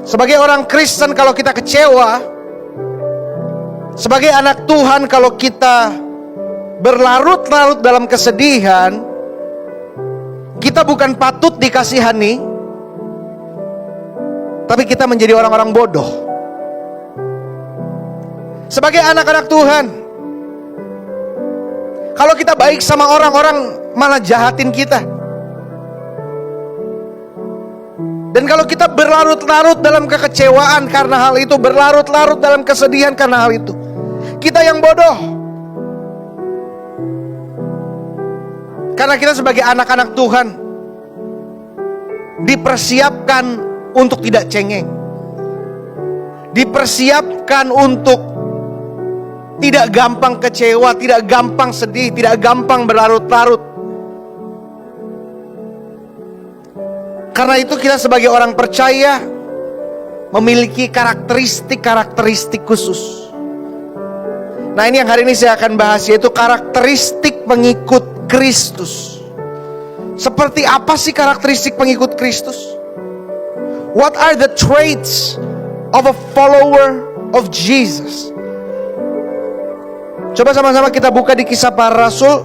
Sebagai orang Kristen kalau kita kecewa, sebagai anak Tuhan kalau kita berlarut-larut dalam kesedihan, kita bukan patut dikasihani, tapi kita menjadi orang-orang bodoh. Sebagai anak-anak Tuhan, kalau kita baik sama orang malah jahatin kita. Dan kalau kita berlarut-larut dalam kekecewaan karena hal itu, berlarut-larut dalam kesedihan karena hal itu, kita yang bodoh. Karena kita sebagai anak-anak Tuhan dipersiapkan untuk tidak cengeng, dipersiapkan untuk tidak gampang kecewa, tidak gampang sedih, tidak gampang berlarut-larut. Karena itu kita sebagai orang percaya memiliki karakteristik khusus. Nah, ini yang hari ini saya akan bahas, yaitu karakteristik pengikut Kristus. Seperti apa sih karakteristik pengikut Kristus? What are the traits of a follower of Jesus? Coba sama-sama kita buka di Kisah Para Rasul,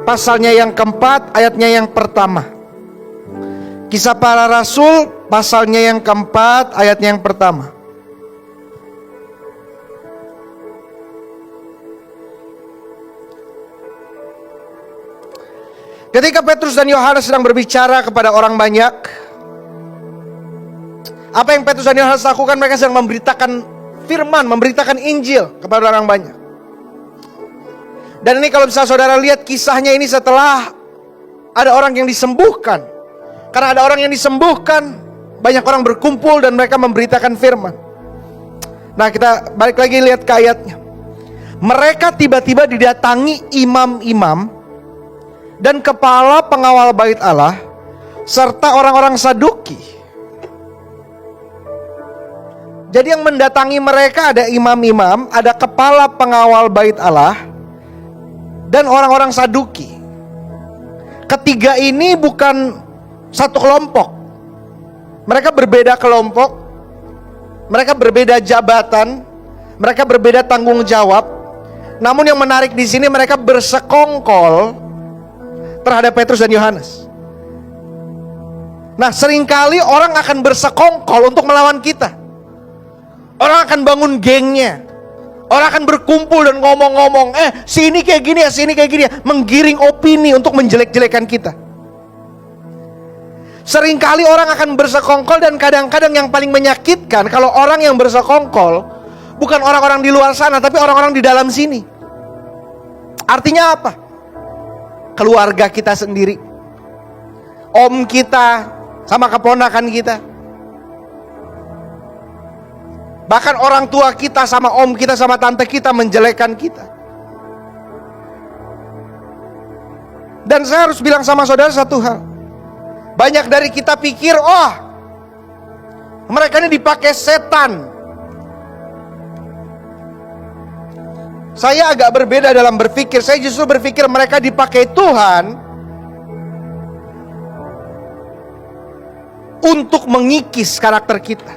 pasalnya yang keempat, ayatnya yang pertama. Kisah Para Rasul, pasalnya yang keempat, ayatnya yang pertama. Ketika Petrus dan Yohanes sedang berbicara kepada orang banyak, apa yang Petrus dan Yohanes lakukan? Mereka sedang memberitakan firman, memberitakan Injil kepada orang banyak. Dan ini kalau bisa saudara lihat kisahnya ini setelah ada orang yang disembuhkan. Karena ada orang yang disembuhkan, banyak orang berkumpul dan mereka memberitakan firman. Nah, kita balik lagi lihat ke ayatnya. Mereka tiba-tiba didatangi imam-imam dan kepala pengawal bait Allah serta orang-orang Saduki. Jadi yang mendatangi mereka ada imam-imam, ada kepala pengawal bait Allah, dan orang-orang Saduki. Ketiga ini bukan satu kelompok. Mereka berbeda kelompok, mereka berbeda jabatan, mereka berbeda tanggung jawab. Namun yang menarik di sini, mereka bersekongkol terhadap Petrus dan Yohanes. Nah, seringkali orang akan bersekongkol untuk melawan kita. Orang akan bangun gengnya. Orang akan berkumpul dan ngomong-ngomong, sini kayak gini ya, sini kayak gini ya, menggiring opini untuk menjelek-jelekan kita. Seringkali orang akan bersekongkol, dan kadang-kadang yang paling menyakitkan kalau orang yang bersekongkol bukan orang-orang di luar sana, tapi orang-orang di dalam sini. Artinya apa? Keluarga kita sendiri, om kita sama keponakan kita, bahkan orang tua kita sama om kita sama tante kita menjelekkan kita. Dan saya harus bilang sama saudara satu hal. Banyak dari kita pikir, mereka ini dipakai setan. Saya agak berbeda dalam berpikir. Saya justru berpikir mereka dipakai Tuhan untuk mengikis karakter kita.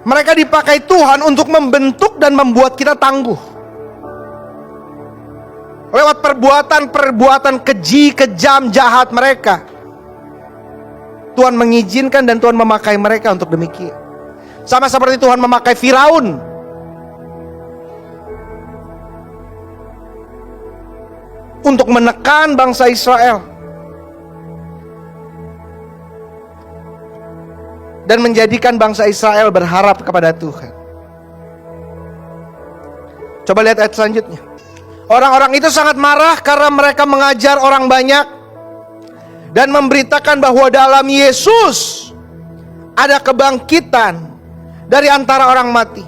Mereka dipakai Tuhan untuk membentuk dan membuat kita tangguh. Lewat perbuatan-perbuatan keji, kejam, jahat mereka, Tuhan mengizinkan dan Tuhan memakai mereka untuk demikian. Sama seperti Tuhan memakai Firaun untuk menekan bangsa Israel dan menjadikan bangsa Israel berharap kepada Tuhan. Coba lihat ayat selanjutnya. Orang-orang itu sangat marah karena mereka mengajar orang banyak dan memberitakan bahwa dalam Yesus ada kebangkitan dari antara orang mati.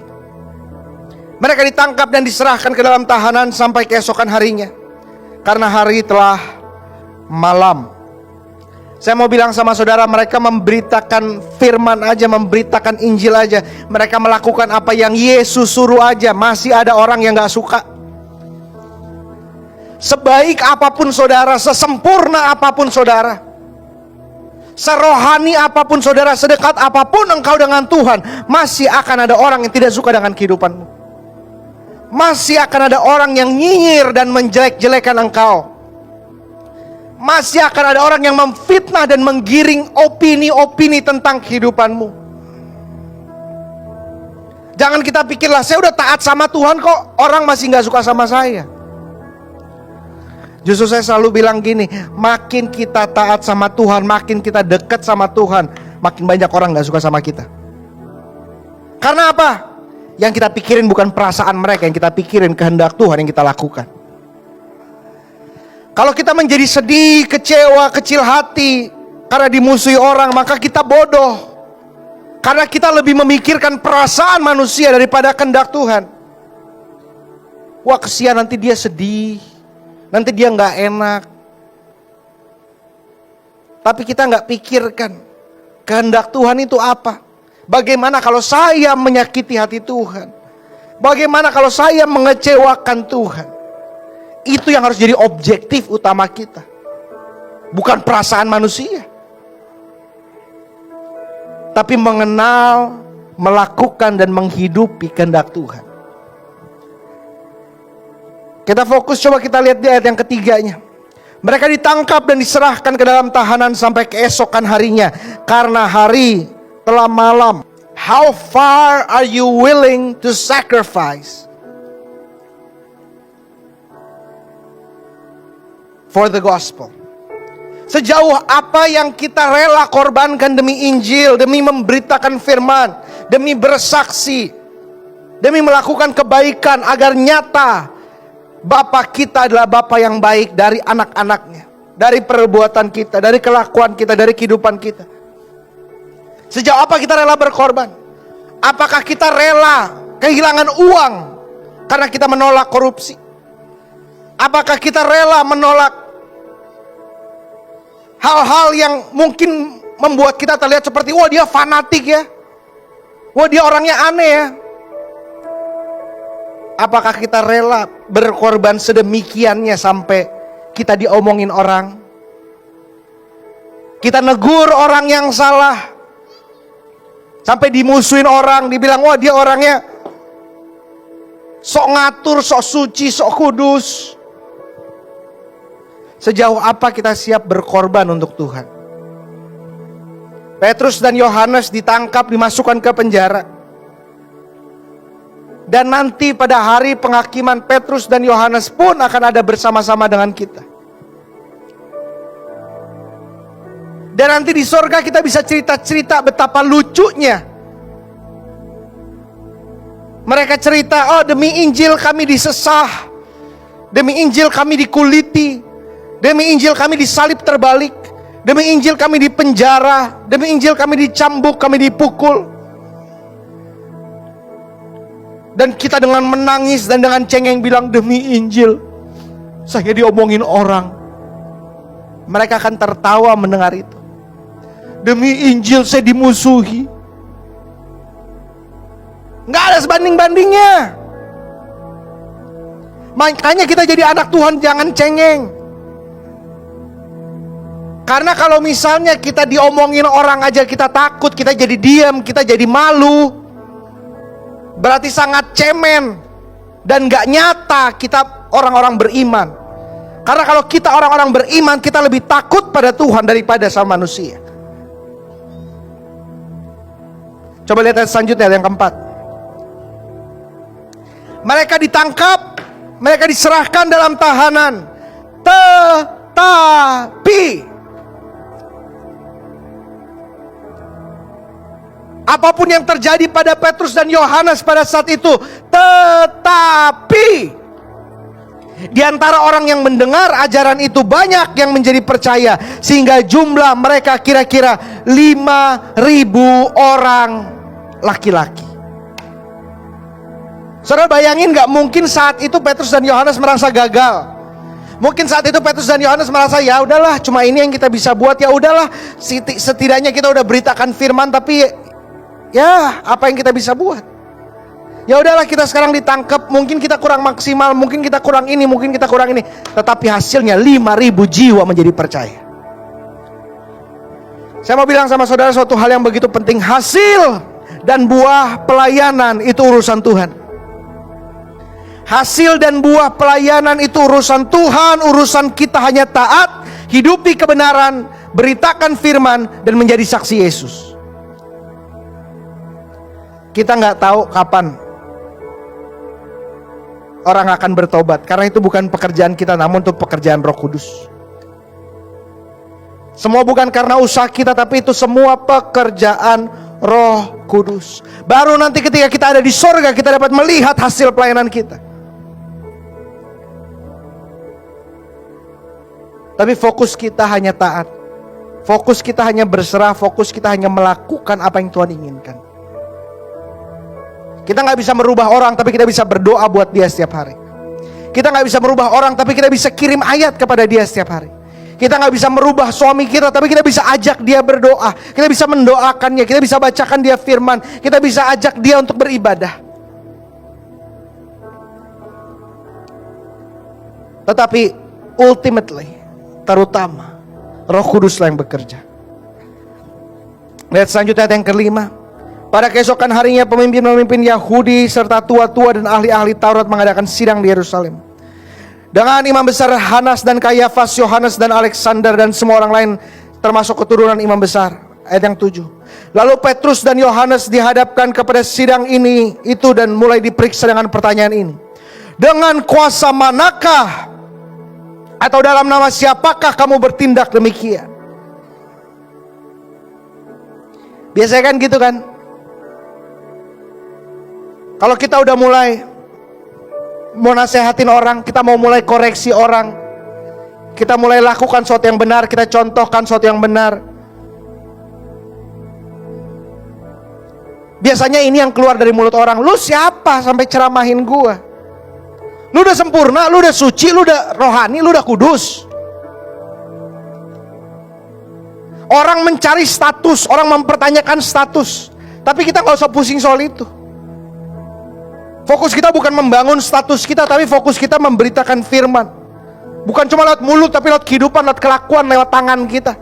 Mereka ditangkap dan diserahkan ke dalam tahanan sampai keesokan harinya, karena hari telah malam. Saya mau bilang sama saudara, mereka memberitakan firman aja, memberitakan Injil aja, mereka melakukan apa yang Yesus suruh aja, masih ada orang yang gak suka. Sebaik apapun saudara, sesempurna apapun saudara, serohani apapun saudara, sedekat apapun engkau dengan Tuhan, masih akan ada orang yang tidak suka dengan kehidupanmu. Masih akan ada orang yang nyinyir dan menjelek-jelekan engkau. Masih akan ada orang yang memfitnah dan menggiring opini-opini tentang kehidupanmu. Jangan kita pikirlah, saya udah taat sama Tuhan kok, orang masih gak suka sama saya. Justru saya selalu bilang gini, makin kita taat sama Tuhan, makin kita dekat sama Tuhan, makin banyak orang gak suka sama kita. Karena apa? Yang kita pikirin bukan perasaan mereka, yang kita pikirin kehendak Tuhan yang kita lakukan. Kalau kita menjadi sedih, kecewa, kecil hati karena dimusuhi orang, maka kita bodoh. Karena kita lebih memikirkan perasaan manusia daripada kehendak Tuhan. Wah, kesian, nanti dia sedih, nanti dia gak enak. Tapi kita gak pikirkan kehendak Tuhan itu apa. Bagaimana kalau saya menyakiti hati Tuhan? Bagaimana kalau saya mengecewakan Tuhan? Itu yang harus jadi objektif utama kita, bukan perasaan manusia. Tapi mengenal, melakukan dan menghidupi kehendak Tuhan. Kita fokus, coba kita lihat di ayat yang ketiganya. Mereka ditangkap dan diserahkan ke dalam tahanan sampai keesokan harinya, karena hari telah malam. How far are you willing to sacrifice for the gospel? Sejauh apa yang kita rela korbankan demi Injil, demi memberitakan firman, demi bersaksi, demi melakukan kebaikan agar nyata Bapa kita adalah Bapa yang baik dari anak-anaknya, dari perbuatan kita, dari kelakuan kita, dari kehidupan kita. Sejauh apa kita rela berkorban? Apakah kita rela kehilangan uang karena kita menolak korupsi? Apakah kita rela menolak hal-hal yang mungkin membuat kita terlihat seperti, wah dia fanatik ya, wah dia orangnya aneh ya? Apakah kita rela berkorban sedemikiannya sampai kita diomongin orang? Kita negur orang yang salah, sampai dimusuhin orang, dibilang wah dia orangnya sok ngatur, sok suci, sok kudus. Sejauh apa kita siap berkorban untuk Tuhan? Petrus dan Yohanes ditangkap, dimasukkan ke penjara. Dan nanti pada hari penghakiman, Petrus dan Yohanes pun akan ada bersama-sama dengan kita. Dan nanti di sorga kita bisa cerita-cerita betapa lucunya. Mereka cerita, oh demi Injil kami disesah, demi Injil kami dikuliti, demi Injil kami disalib terbalik, demi Injil kami dipenjara, demi Injil kami dicambuk, kami dipukul. Dan kita dengan menangis dan dengan cengeng bilang, demi Injil saya diomongin orang. Mereka akan tertawa mendengar itu. Demi Injil saya dimusuhi. Gak ada sebanding-bandingnya. Makanya kita jadi anak Tuhan jangan cengeng. Karena kalau misalnya kita diomongin orang aja kita takut, kita jadi diam, kita jadi malu, berarti sangat cemen dan gak nyata kita orang-orang beriman. Karena kalau kita orang-orang beriman, kita lebih takut pada Tuhan daripada sama manusia. Coba lihat ayat selanjutnya, yang keempat. Mereka ditangkap, mereka diserahkan dalam tahanan, tetapi apapun yang terjadi pada Petrus dan Yohanes pada saat itu, tetapi di antara orang yang mendengar ajaran itu banyak yang menjadi percaya, sehingga jumlah mereka kira-kira 5.000 orang laki-laki. Saudara bayangin gak, mungkin saat itu Petrus dan Yohanes merasa gagal. Mungkin saat itu Petrus dan Yohanes merasa, ya udahlah, cuma ini yang kita bisa buat, ya udahlah, setidaknya kita udah beritakan firman, tapi ya apa yang kita bisa buat? Ya udahlah, kita sekarang ditangkap, mungkin kita kurang maksimal, mungkin kita kurang ini, mungkin kita kurang ini. Tetapi hasilnya 5.000 jiwa menjadi percaya. Saya mau bilang sama saudara suatu hal yang begitu penting. Hasil dan buah pelayanan itu urusan Tuhan. Hasil dan buah pelayanan itu urusan Tuhan. Urusan kita hanya taat, hidupi kebenaran, beritakan firman, dan menjadi saksi Yesus. Kita nggak tahu kapan orang akan bertobat, karena itu bukan pekerjaan kita, namun itu pekerjaan Roh Kudus. Semua bukan karena usaha kita, tapi itu semua pekerjaan Roh Kudus. Baru nanti ketika kita ada di sorga, kita dapat melihat hasil pelayanan kita. Tapi fokus kita hanya taat, fokus kita hanya berserah, fokus kita hanya melakukan apa yang Tuhan inginkan. Kita gak bisa merubah orang, tapi kita bisa berdoa buat dia setiap hari. Kita gak bisa merubah orang, tapi kita bisa kirim ayat kepada dia setiap hari. Kita gak bisa merubah suami kita, tapi kita bisa ajak dia berdoa. Kita bisa mendoakannya, kita bisa bacakan dia firman, kita bisa ajak dia untuk beribadah. Tetapi ultimately, terutama Roh Kuduslah yang bekerja. Lihat selanjutnya yang kelima. Pada keesokan harinya pemimpin-pemimpin Yahudi serta tua-tua dan ahli-ahli Taurat mengadakan sidang di Yerusalem. Dengan imam besar Hanas dan Kayafas, Yohanes dan Alexander dan semua orang lain termasuk keturunan imam besar. Ayat yang 7. Lalu Petrus dan Yohanes dihadapkan kepada sidang itu dan mulai diperiksa dengan pertanyaan ini. Dengan kuasa manakah atau dalam nama siapakah kamu bertindak demikian? Biasanya kan gitu kan? Kalau kita udah mulai mau nasehatin orang, kita mau mulai koreksi orang, kita mulai lakukan sesuatu yang benar, kita contohkan sesuatu yang benar, biasanya ini yang keluar dari mulut orang. Lu siapa sampai ceramahin gua? Lu udah sempurna, lu udah suci, lu udah rohani, lu udah kudus. Orang mencari status, orang mempertanyakan status, tapi kita gak usah pusing soal itu. Fokus kita bukan membangun status kita, tapi fokus kita memberitakan firman. Bukan cuma lewat mulut, tapi lewat kehidupan, lewat kelakuan, lewat tangan kita,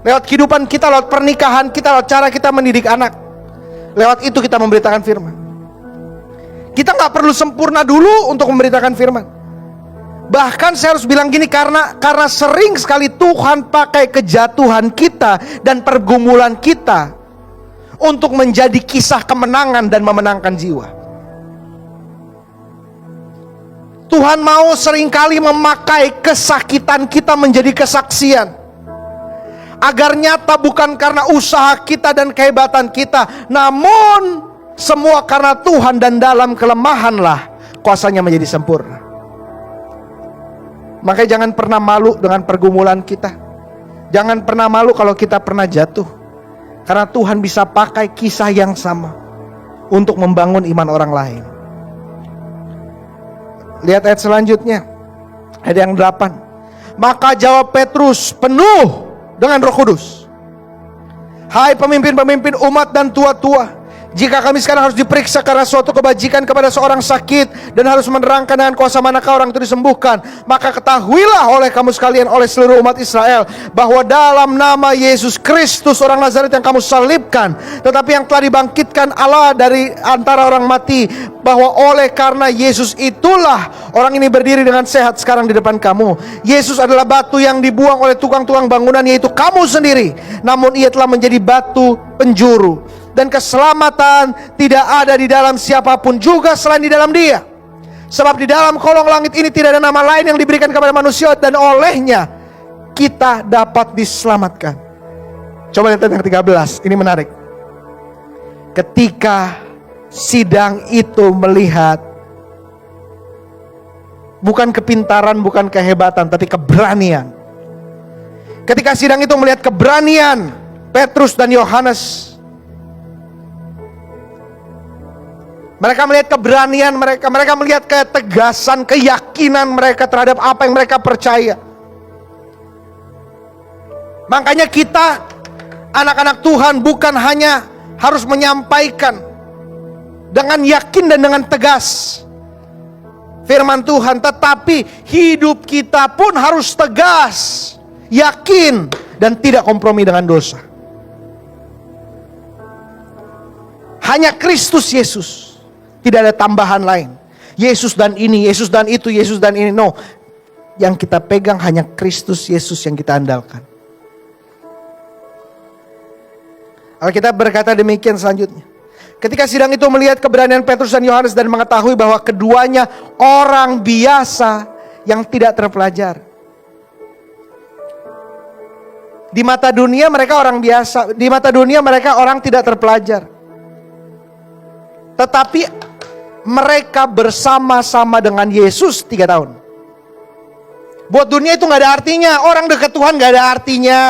lewat kehidupan kita, lewat pernikahan kita, lewat cara kita mendidik anak. Lewat itu kita memberitakan firman. Kita gak perlu sempurna dulu untuk memberitakan firman. Bahkan saya harus bilang gini, karena sering sekali Tuhan pakai kejatuhan kita dan pergumulan kita untuk menjadi kisah kemenangan dan memenangkan jiwa. Tuhan mau seringkali memakai kesakitan kita menjadi kesaksian, agar nyata bukan karena usaha kita dan kehebatan kita, namun semua karena Tuhan, dan dalam kelemahanlah kuasanya menjadi sempurna. Makanya jangan pernah malu dengan pergumulan kita. Jangan pernah malu kalau kita pernah jatuh, karena Tuhan bisa pakai kisah yang sama untuk membangun iman orang lain. Lihat ayat selanjutnya, ayat yang 8. Maka jawab Petrus penuh dengan Roh Kudus, hai pemimpin-pemimpin umat dan tua-tua, jika kami sekarang harus diperiksa karena suatu kebajikan kepada seorang sakit, dan harus menerangkan dengan kuasa manakah orang itu disembuhkan, maka ketahuilah oleh kamu sekalian, oleh seluruh umat Israel, bahwa dalam nama Yesus Kristus orang Nazaret yang kamu salibkan, tetapi yang telah dibangkitkan Allah dari antara orang mati, bahwa oleh karena Yesus itulah orang ini berdiri dengan sehat sekarang di depan kamu. Yesus adalah batu yang dibuang oleh tukang-tukang bangunan, yaitu kamu sendiri, namun ia telah menjadi batu penjuru. Dan keselamatan tidak ada di dalam siapapun juga selain di dalam Dia. Sebab di dalam kolong langit ini tidak ada nama lain yang diberikan kepada manusia, dan olehnya kita dapat diselamatkan. Coba lihat yang 13, ini menarik. Ketika sidang itu melihat bukan kepintaran, bukan kehebatan, tapi keberanian. Ketika sidang itu melihat keberanian Petrus dan Yohanes, mereka melihat keberanian mereka, mereka melihat ketegasan, keyakinan mereka terhadap apa yang mereka percaya. Makanya kita, anak-anak Tuhan, bukan hanya harus menyampaikan dengan yakin dan dengan tegas firman Tuhan, tetapi hidup kita pun harus tegas, yakin, dan tidak kompromi dengan dosa. Hanya Kristus Yesus. Tidak ada tambahan lain. Yesus dan ini, Yesus dan itu, Yesus dan ini. No. Yang kita pegang hanya Kristus Yesus yang kita andalkan. Alkitab berkata demikian selanjutnya. Ketika sidang itu melihat keberanian Petrus dan Yohanes dan mengetahui bahwa keduanya orang biasa yang tidak terpelajar. Di mata dunia mereka orang biasa, di mata dunia mereka orang tidak terpelajar. Tetapi mereka bersama-sama dengan Yesus 3 tahun. Buat dunia itu gak ada artinya. Orang dekat Tuhan gak ada artinya.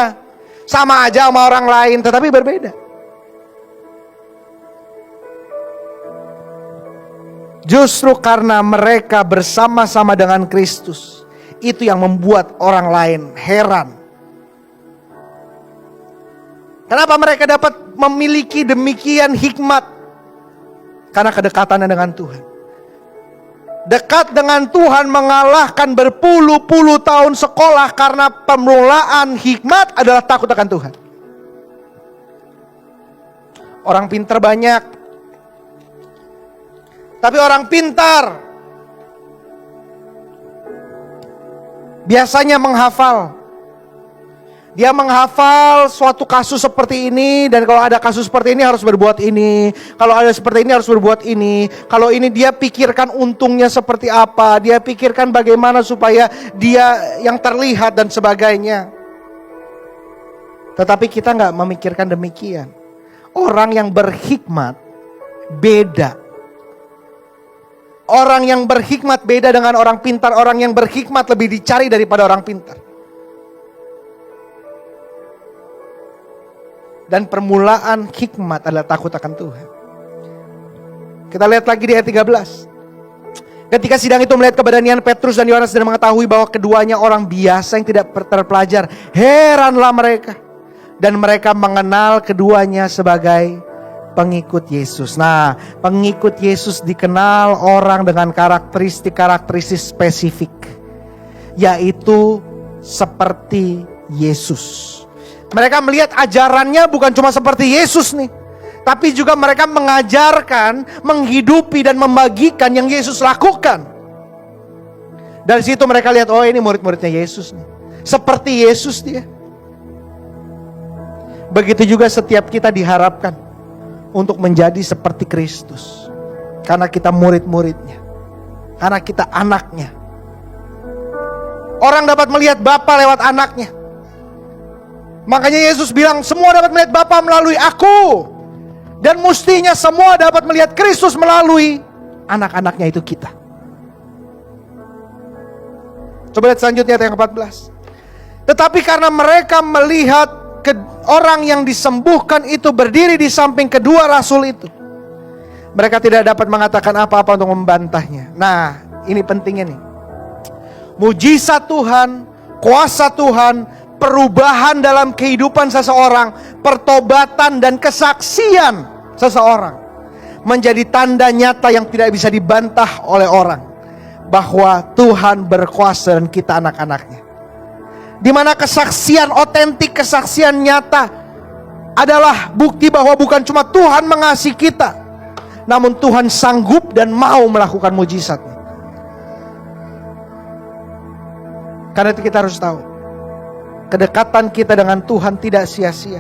Sama aja sama orang lain, tetapi berbeda. Justru karena mereka bersama-sama dengan Kristus, itu yang membuat orang lain heran. Kenapa mereka dapat memiliki demikian hikmat? Karena kedekatannya dengan Tuhan. Dekat dengan Tuhan mengalahkan berpuluh-puluh tahun sekolah, karena permulaan hikmat adalah takut akan Tuhan. Orang pintar banyak, tapi orang pintar biasanya menghafal. Dia menghafal suatu kasus seperti ini, dan kalau ada kasus seperti ini harus berbuat ini. Kalau ada seperti ini harus berbuat ini. Kalau ini dia pikirkan untungnya seperti apa. Dia pikirkan bagaimana supaya dia yang terlihat dan sebagainya. Tetapi kita gak memikirkan demikian. Orang yang berhikmat beda. Orang yang berhikmat beda dengan orang pintar. Orang yang berhikmat lebih dicari daripada orang pintar. Dan permulaan hikmat adalah takut akan Tuhan. Kita lihat lagi di ayat 13. Ketika sidang itu melihat keberanian Petrus dan Yohanes dan mengetahui bahwa keduanya orang biasa yang tidak terpelajar, heranlah mereka. Dan mereka mengenal keduanya sebagai pengikut Yesus. Nah, pengikut Yesus dikenal orang dengan karakteristik spesifik, yaitu seperti Yesus. Mereka melihat ajarannya bukan cuma seperti Yesus nih, tapi juga mereka mengajarkan, menghidupi dan membagikan yang Yesus lakukan. Dari situ mereka lihat, oh ini murid-muridnya Yesus nih. Seperti Yesus dia. Begitu juga setiap kita diharapkan untuk menjadi seperti Kristus. Karena kita murid-muridnya. Karena kita anaknya. Orang dapat melihat Bapa lewat anaknya. Makanya Yesus bilang, semua dapat melihat Bapa melalui aku. Dan mestinya semua dapat melihat Kristus melalui anak-anaknya, itu kita. Coba lihat selanjutnya ayat yang ke-14. Tetapi karena mereka melihat orang yang disembuhkan itu berdiri di samping kedua rasul itu, mereka tidak dapat mengatakan apa-apa untuk membantahnya. Nah, ini pentingnya nih. Mujizat Tuhan, kuasa Tuhan, perubahan dalam kehidupan seseorang, pertobatan dan kesaksian seseorang menjadi tanda nyata yang tidak bisa dibantah oleh orang bahwa Tuhan berkuasa dan kita anak-anaknya. Di mana kesaksian otentik, kesaksian nyata adalah bukti bahwa bukan cuma Tuhan mengasihi kita, namun Tuhan sanggup dan mau melakukan mujizat. Karena itu kita harus tahu, kedekatan kita dengan Tuhan tidak sia-sia.